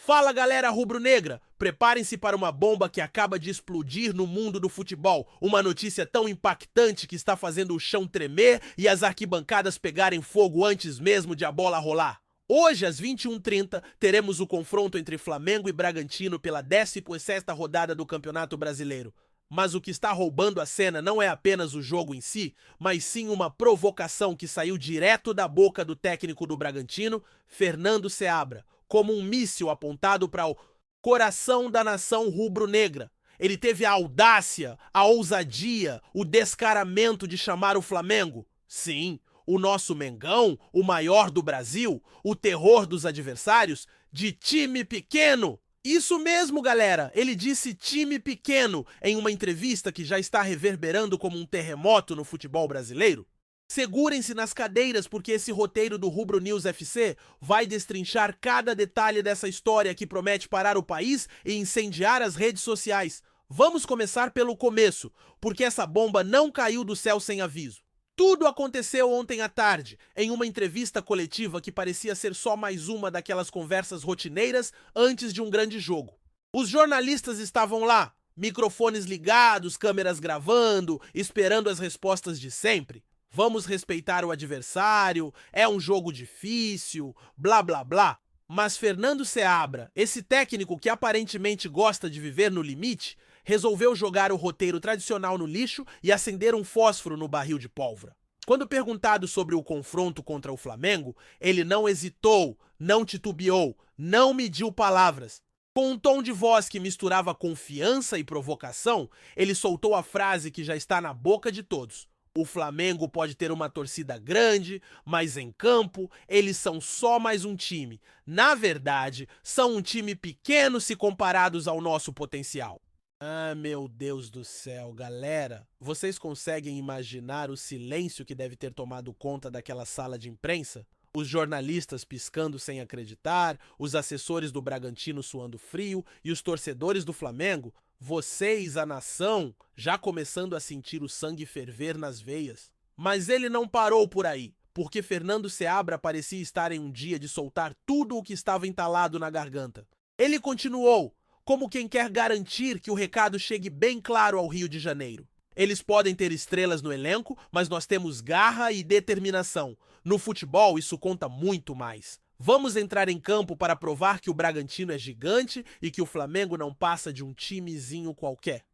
Fala galera rubro-negra, preparem-se para uma bomba que acaba de explodir no mundo do futebol. Uma notícia tão impactante que está fazendo o chão tremer e as arquibancadas pegarem fogo antes mesmo de a bola rolar. Hoje, às 21h30, teremos o confronto entre Flamengo e Bragantino pela 16ª rodada do Campeonato Brasileiro. Mas o que está roubando a cena não é apenas o jogo em si, mas sim uma provocação que saiu direto da boca do técnico do Bragantino, Fernando Seabra, como um míssil apontado para o coração da nação rubro-negra. Ele teve a audácia, a ousadia, o descaramento de chamar o Flamengo. Sim, o nosso Mengão, o maior do Brasil, o terror dos adversários, de time pequeno. Isso mesmo, galera! Ele disse time pequeno em uma entrevista que já está reverberando como um terremoto no futebol brasileiro. Segurem-se nas cadeiras porque esse roteiro do Rubro News FC vai destrinchar cada detalhe dessa história que promete parar o país e incendiar as redes sociais. Vamos começar pelo começo, porque essa bomba não caiu do céu sem aviso. Tudo aconteceu ontem à tarde, em uma entrevista coletiva que parecia ser só mais uma daquelas conversas rotineiras antes de um grande jogo. Os jornalistas estavam lá, microfones ligados, câmeras gravando, esperando as respostas de sempre. Vamos respeitar o adversário, é um jogo difícil, blá blá blá. Mas Fernando Seabra, esse técnico que aparentemente gosta de viver no limite, resolveu jogar o roteiro tradicional no lixo e acender um fósforo no barril de pólvora. Quando perguntado sobre o confronto contra o Flamengo, ele não hesitou, não titubeou, não mediu palavras. Com um tom de voz que misturava confiança e provocação, ele soltou a frase que já está na boca de todos. O Flamengo pode ter uma torcida grande, mas em campo eles são só mais um time. Na verdade, são um time pequeno se comparados ao nosso potencial. Ah, meu Deus do céu, galera. Vocês conseguem imaginar o silêncio que deve ter tomado conta daquela sala de imprensa? Os jornalistas piscando sem acreditar, os assessores do Bragantino suando frio e os torcedores do Flamengo, vocês, a nação, já começando a sentir o sangue ferver nas veias. Mas ele não parou por aí, porque Fernando Seabra parecia estar em um dia de soltar tudo o que estava entalado na garganta. Ele continuou, como quem quer garantir que o recado chegue bem claro ao Rio de Janeiro. Eles podem ter estrelas no elenco, mas nós temos garra e determinação. No futebol, isso conta muito mais. Vamos entrar em campo para provar que o Bragantino é gigante e que o Flamengo não passa de um timezinho qualquer.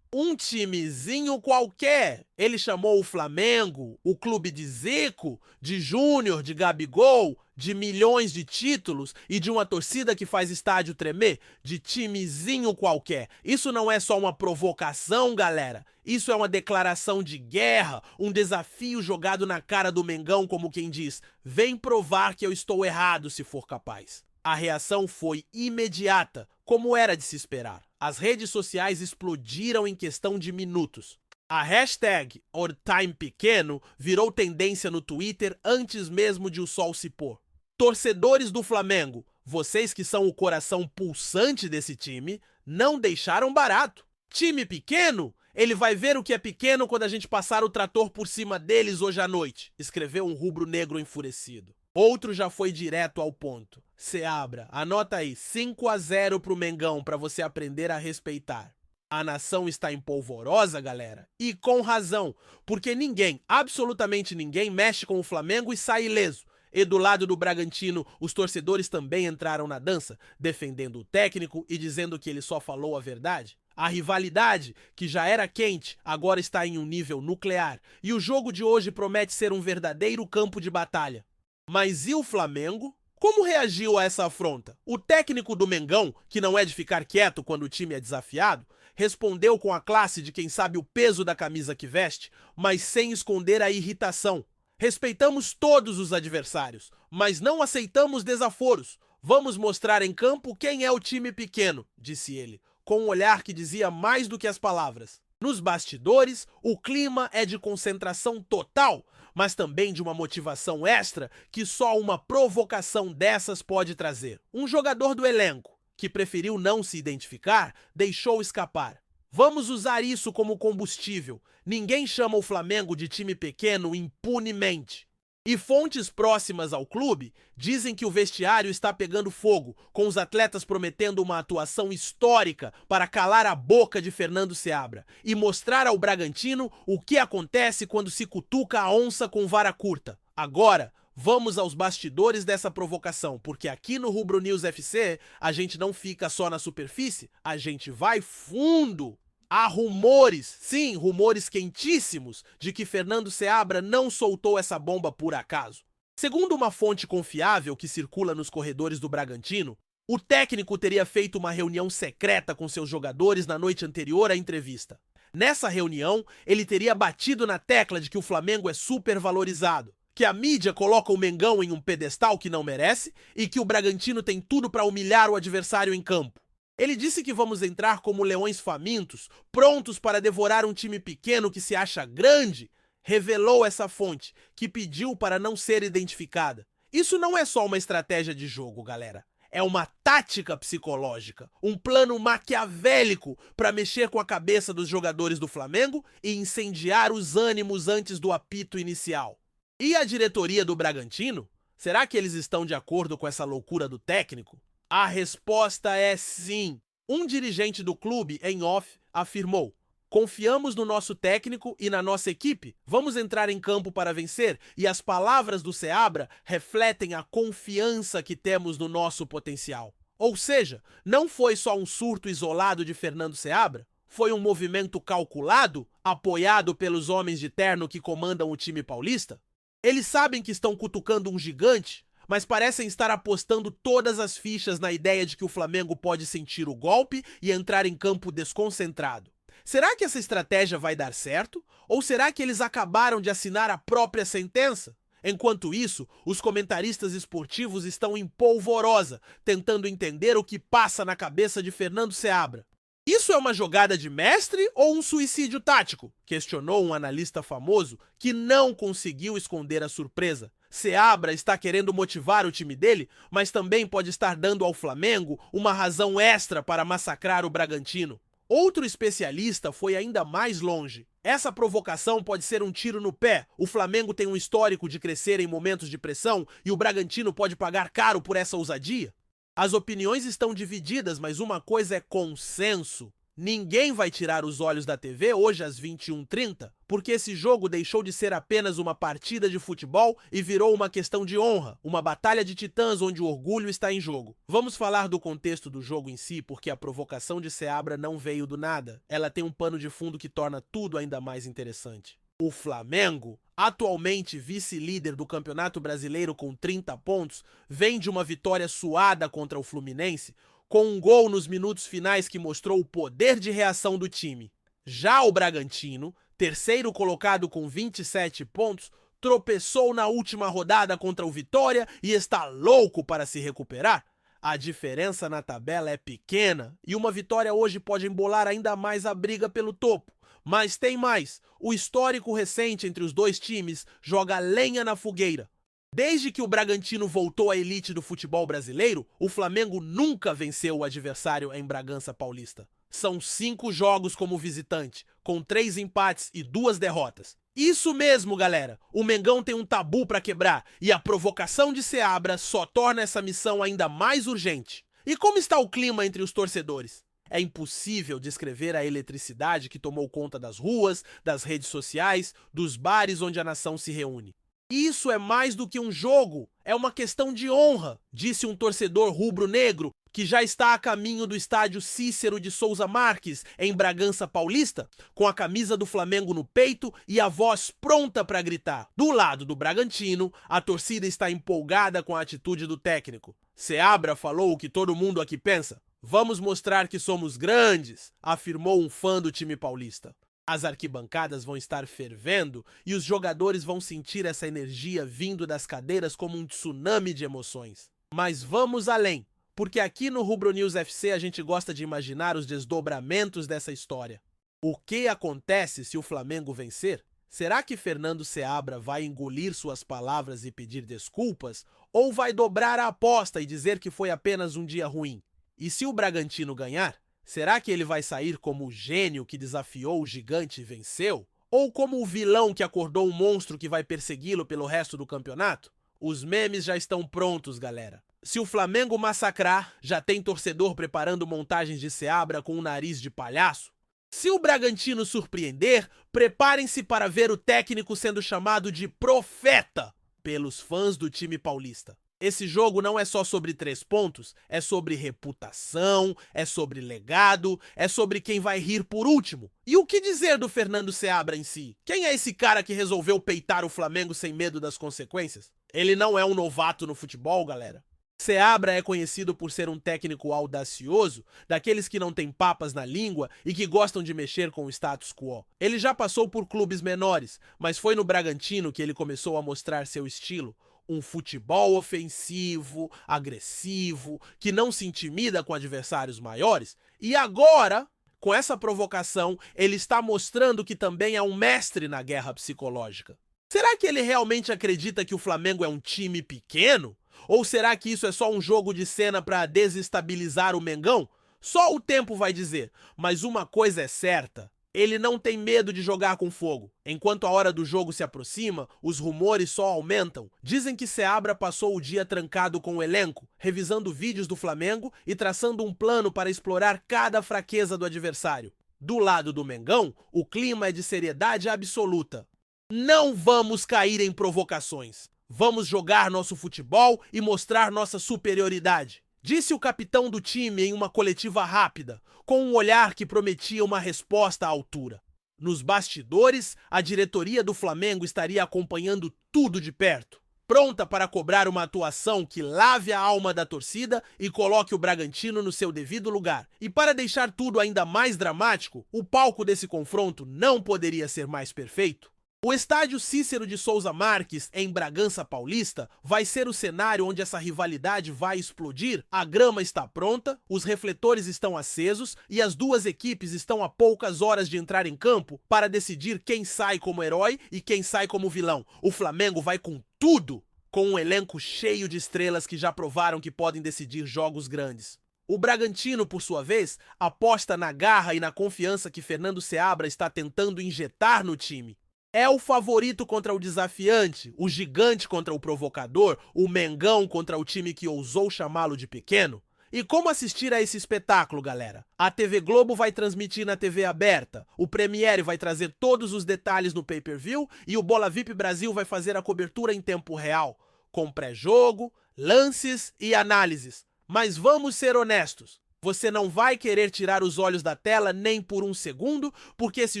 Um timezinho qualquer. Ele chamou o Flamengo, o clube de Zico, de Júnior, de Gabigol, de milhões de títulos e de uma torcida que faz estádio tremer, de timezinho qualquer. Isso não é só uma provocação, galera. Isso é uma declaração de guerra, um desafio jogado na cara do Mengão, como quem diz: vem provar que eu estou errado se for capaz. A reação foi imediata, como era de se esperar. As redes sociais explodiram em questão de minutos. A hashtag #OrTimePequeno virou tendência no Twitter antes mesmo de o sol se pôr. Torcedores do Flamengo, vocês que são o coração pulsante desse time, não deixaram barato. Time pequeno? Ele vai ver o que é pequeno quando a gente passar o trator por cima deles hoje à noite, escreveu um rubro-negro enfurecido. Outro já foi direto ao ponto. Seabra, anota aí, 5-0 pro Mengão para você aprender a respeitar. A nação está empolvorosa, galera, e com razão, porque ninguém, absolutamente ninguém, mexe com o Flamengo e sai ileso. E do lado do Bragantino, os torcedores também entraram na dança, defendendo o técnico e dizendo que ele só falou a verdade. A rivalidade, que já era quente, agora está em um nível nuclear, e o jogo de hoje promete ser um verdadeiro campo de batalha. Mas e o Flamengo? Como reagiu a essa afronta? O técnico do Mengão, que não é de ficar quieto quando o time é desafiado, respondeu com a classe de quem sabe o peso da camisa que veste, mas sem esconder a irritação. Respeitamos todos os adversários, mas não aceitamos desaforos. Vamos mostrar em campo quem é o time pequeno, disse ele, com um olhar que dizia mais do que as palavras. Nos bastidores, o clima é de concentração total, mas também de uma motivação extra que só uma provocação dessas pode trazer. Um jogador do elenco, que preferiu não se identificar, deixou escapar: vamos usar isso como combustível. Ninguém chama o Flamengo de time pequeno impunemente. E fontes próximas ao clube dizem que o vestiário está pegando fogo, com os atletas prometendo uma atuação histórica para calar a boca de Fernando Seabra e mostrar ao Bragantino o que acontece quando se cutuca a onça com vara curta. Agora, vamos aos bastidores dessa provocação, porque aqui no Rubro News FC a gente não fica só na superfície, a gente vai fundo. Há rumores, sim, rumores quentíssimos, de que Fernando Seabra não soltou essa bomba por acaso. Segundo uma fonte confiável que circula nos corredores do Bragantino, o técnico teria feito uma reunião secreta com seus jogadores na noite anterior à entrevista. Nessa reunião, ele teria batido na tecla de que o Flamengo é supervalorizado, que a mídia coloca o Mengão em um pedestal que não merece e que o Bragantino tem tudo para humilhar o adversário em campo. Ele disse que vamos entrar como leões famintos, prontos para devorar um time pequeno que se acha grande, revelou essa fonte, que pediu para não ser identificada. Isso não é só uma estratégia de jogo, galera. É uma tática psicológica, um plano maquiavélico para mexer com a cabeça dos jogadores do Flamengo e incendiar os ânimos antes do apito inicial. E a diretoria do Bragantino? Será que eles estão de acordo com essa loucura do técnico? A resposta é sim. Um dirigente do clube, em off, afirmou: confiamos no nosso técnico e na nossa equipe, vamos entrar em campo para vencer, e as palavras do Seabra refletem a confiança que temos no nosso potencial. Ou seja, não foi só um surto isolado de Fernando Seabra, foi um movimento calculado, apoiado pelos homens de terno que comandam o time paulista. Eles sabem que estão cutucando um gigante, mas parecem estar apostando todas as fichas na ideia de que o Flamengo pode sentir o golpe e entrar em campo desconcentrado. Será que essa estratégia vai dar certo? Ou será que eles acabaram de assinar a própria sentença? Enquanto isso, os comentaristas esportivos estão em polvorosa, tentando entender o que passa na cabeça de Fernando Seabra. Isso é uma jogada de mestre ou um suicídio tático? Questionou um analista famoso que não conseguiu esconder a surpresa. Seabra está querendo motivar o time dele, mas também pode estar dando ao Flamengo uma razão extra para massacrar o Bragantino. Outro especialista foi ainda mais longe. Essa provocação pode ser um tiro no pé. O Flamengo tem um histórico de crescer em momentos de pressão e o Bragantino pode pagar caro por essa ousadia. As opiniões estão divididas, mas uma coisa é consenso. Ninguém vai tirar os olhos da TV hoje às 21h30, porque esse jogo deixou de ser apenas uma partida de futebol e virou uma questão de honra, uma batalha de titãs onde o orgulho está em jogo. Vamos falar do contexto do jogo em si, porque a provocação de Seabra não veio do nada. Ela tem um pano de fundo que torna tudo ainda mais interessante. O Flamengo, atualmente vice-líder do Campeonato Brasileiro com 30 pontos, vem de uma vitória suada contra o Fluminense, com um gol nos minutos finais que mostrou o poder de reação do time. Já o Bragantino, terceiro colocado com 27 pontos, tropeçou na última rodada contra o Vitória e está louco para se recuperar. A diferença na tabela é pequena e uma vitória hoje pode embolar ainda mais a briga pelo topo. Mas tem mais, o histórico recente entre os dois times joga lenha na fogueira. Desde que o Bragantino voltou à elite do futebol brasileiro, o Flamengo nunca venceu o adversário em Bragança Paulista. São 5 jogos como visitante, com 3 empates e 2 derrotas. Isso mesmo, galera! O Mengão tem um tabu para quebrar e a provocação de Seabra só torna essa missão ainda mais urgente. E como está o clima entre os torcedores? É impossível descrever a eletricidade que tomou conta das ruas, das redes sociais, dos bares onde a nação se reúne. Isso é mais do que um jogo, é uma questão de honra, disse um torcedor rubro-negro que já está a caminho do estádio Cícero de Souza Marques, em Bragança Paulista, com a camisa do Flamengo no peito e a voz pronta para gritar. Do lado do Bragantino, a torcida está empolgada com a atitude do técnico. Seabra falou o que todo mundo aqui pensa. Vamos mostrar que somos grandes, afirmou um fã do time paulista. As arquibancadas vão estar fervendo e os jogadores vão sentir essa energia vindo das cadeiras como um tsunami de emoções. Mas vamos além, porque aqui no Rubro News FC a gente gosta de imaginar os desdobramentos dessa história. O que acontece se o Flamengo vencer? Será que Fernando Seabra vai engolir suas palavras e pedir desculpas? Ou vai dobrar a aposta e dizer que foi apenas um dia ruim? E se o Bragantino ganhar, será que ele vai sair como o gênio que desafiou o gigante e venceu? Ou como o vilão que acordou um monstro que vai persegui-lo pelo resto do campeonato? Os memes já estão prontos, galera. Se o Flamengo massacrar, já tem torcedor preparando montagens de Seabra com um nariz de palhaço. Se o Bragantino surpreender, preparem-se para ver o técnico sendo chamado de profeta pelos fãs do time paulista. Esse jogo não é só sobre 3 pontos, é sobre reputação, é sobre legado, é sobre quem vai rir por último. E o que dizer do Fernando Seabra em si? Quem é esse cara que resolveu peitar o Flamengo sem medo das consequências? Ele não é um novato no futebol, galera. Seabra é conhecido por ser um técnico audacioso, daqueles que não têm papas na língua e que gostam de mexer com o status quo. Ele já passou por clubes menores, mas foi no Bragantino que ele começou a mostrar seu estilo. Um futebol ofensivo, agressivo, que não se intimida com adversários maiores. E agora, com essa provocação, ele está mostrando que também é um mestre na guerra psicológica. Será que ele realmente acredita que o Flamengo é um time pequeno? Ou será que isso é só um jogo de cena para desestabilizar o Mengão? Só o tempo vai dizer. Mas uma coisa é certa. Ele não tem medo de jogar com fogo. Enquanto a hora do jogo se aproxima, os rumores só aumentam. Dizem que Seabra passou o dia trancado com o elenco, revisando vídeos do Flamengo e traçando um plano para explorar cada fraqueza do adversário. Do lado do Mengão, o clima é de seriedade absoluta. Não vamos cair em provocações. Vamos jogar nosso futebol e mostrar nossa superioridade, disse o capitão do time em uma coletiva rápida, com um olhar que prometia uma resposta à altura. Nos bastidores, a diretoria do Flamengo estaria acompanhando tudo de perto, pronta para cobrar uma atuação que lave a alma da torcida e coloque o Bragantino no seu devido lugar. E para deixar tudo ainda mais dramático, o palco desse confronto não poderia ser mais perfeito. O estádio Cícero de Souza Marques, em Bragança Paulista, vai ser o cenário onde essa rivalidade vai explodir. A grama está pronta, os refletores estão acesos e as duas equipes estão a poucas horas de entrar em campo para decidir quem sai como herói e quem sai como vilão. O Flamengo vai com tudo, com um elenco cheio de estrelas que já provaram que podem decidir jogos grandes. O Bragantino, por sua vez, aposta na garra e na confiança que Fernando Seabra está tentando injetar no time. É o favorito contra o desafiante, o gigante contra o provocador, o Mengão contra o time que ousou chamá-lo de pequeno? E como assistir a esse espetáculo, galera? A TV Globo vai transmitir na TV aberta, o Premiere vai trazer todos os detalhes no pay-per-view e o Bola VIP Brasil vai fazer a cobertura em tempo real, com pré-jogo, lances e análises. Mas vamos ser honestos. Você não vai querer tirar os olhos da tela nem por um segundo, porque esse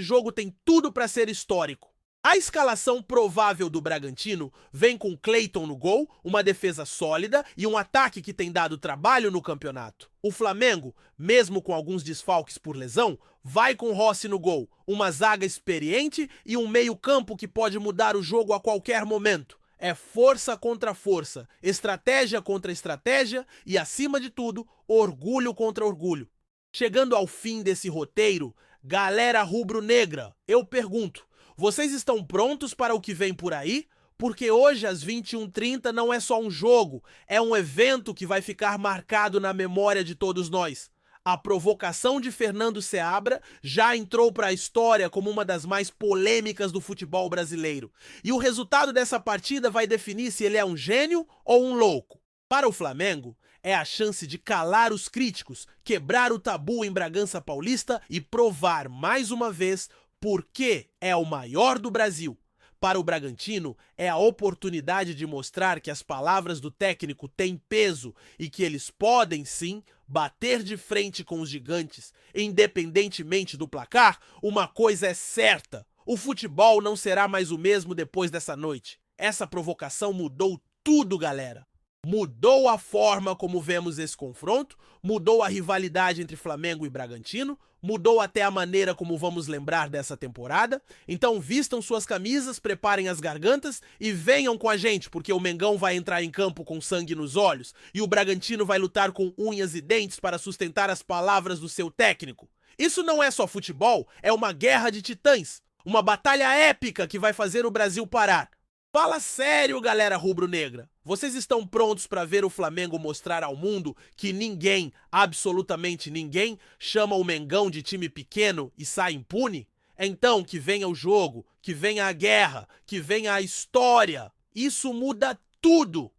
jogo tem tudo para ser histórico. A escalação provável do Bragantino vem com Cleiton no gol, uma defesa sólida e um ataque que tem dado trabalho no campeonato. O Flamengo, mesmo com alguns desfalques por lesão, vai com Rossi no gol, uma zaga experiente e um meio-campo que pode mudar o jogo a qualquer momento. É força contra força, estratégia contra estratégia e, acima de tudo, orgulho contra orgulho. Chegando ao fim desse roteiro, galera rubro-negra, eu pergunto: vocês estão prontos para o que vem por aí? Porque hoje, às 21h30, não é só um jogo, é um evento que vai ficar marcado na memória de todos nós. A provocação de Fernando Seabra já entrou para a história como uma das mais polêmicas do futebol brasileiro. E o resultado dessa partida vai definir se ele é um gênio ou um louco. Para o Flamengo, é a chance de calar os críticos, quebrar o tabu em Bragança Paulista e provar mais uma vez porque é o maior do Brasil. Para o Bragantino, é a oportunidade de mostrar que as palavras do técnico têm peso e que eles podem, sim, bater de frente com os gigantes. Independentemente do placar, uma coisa é certa: o futebol não será mais o mesmo depois dessa noite. Essa provocação mudou tudo, galera. Mudou a forma como vemos esse confronto, mudou a rivalidade entre Flamengo e Bragantino, mudou até a maneira como vamos lembrar dessa temporada. Então vistam suas camisas, preparem as gargantas e venham com a gente, porque o Mengão vai entrar em campo com sangue nos olhos e o Bragantino vai lutar com unhas e dentes para sustentar as palavras do seu técnico. Isso não é só futebol, é uma guerra de titãs, uma batalha épica que vai fazer o Brasil parar. Fala sério, galera rubro-negra. Vocês estão prontos para ver o Flamengo mostrar ao mundo que ninguém, absolutamente ninguém, chama o Mengão de time pequeno e sai impune? Então que venha o jogo, que venha a guerra, que venha a história. Isso muda tudo.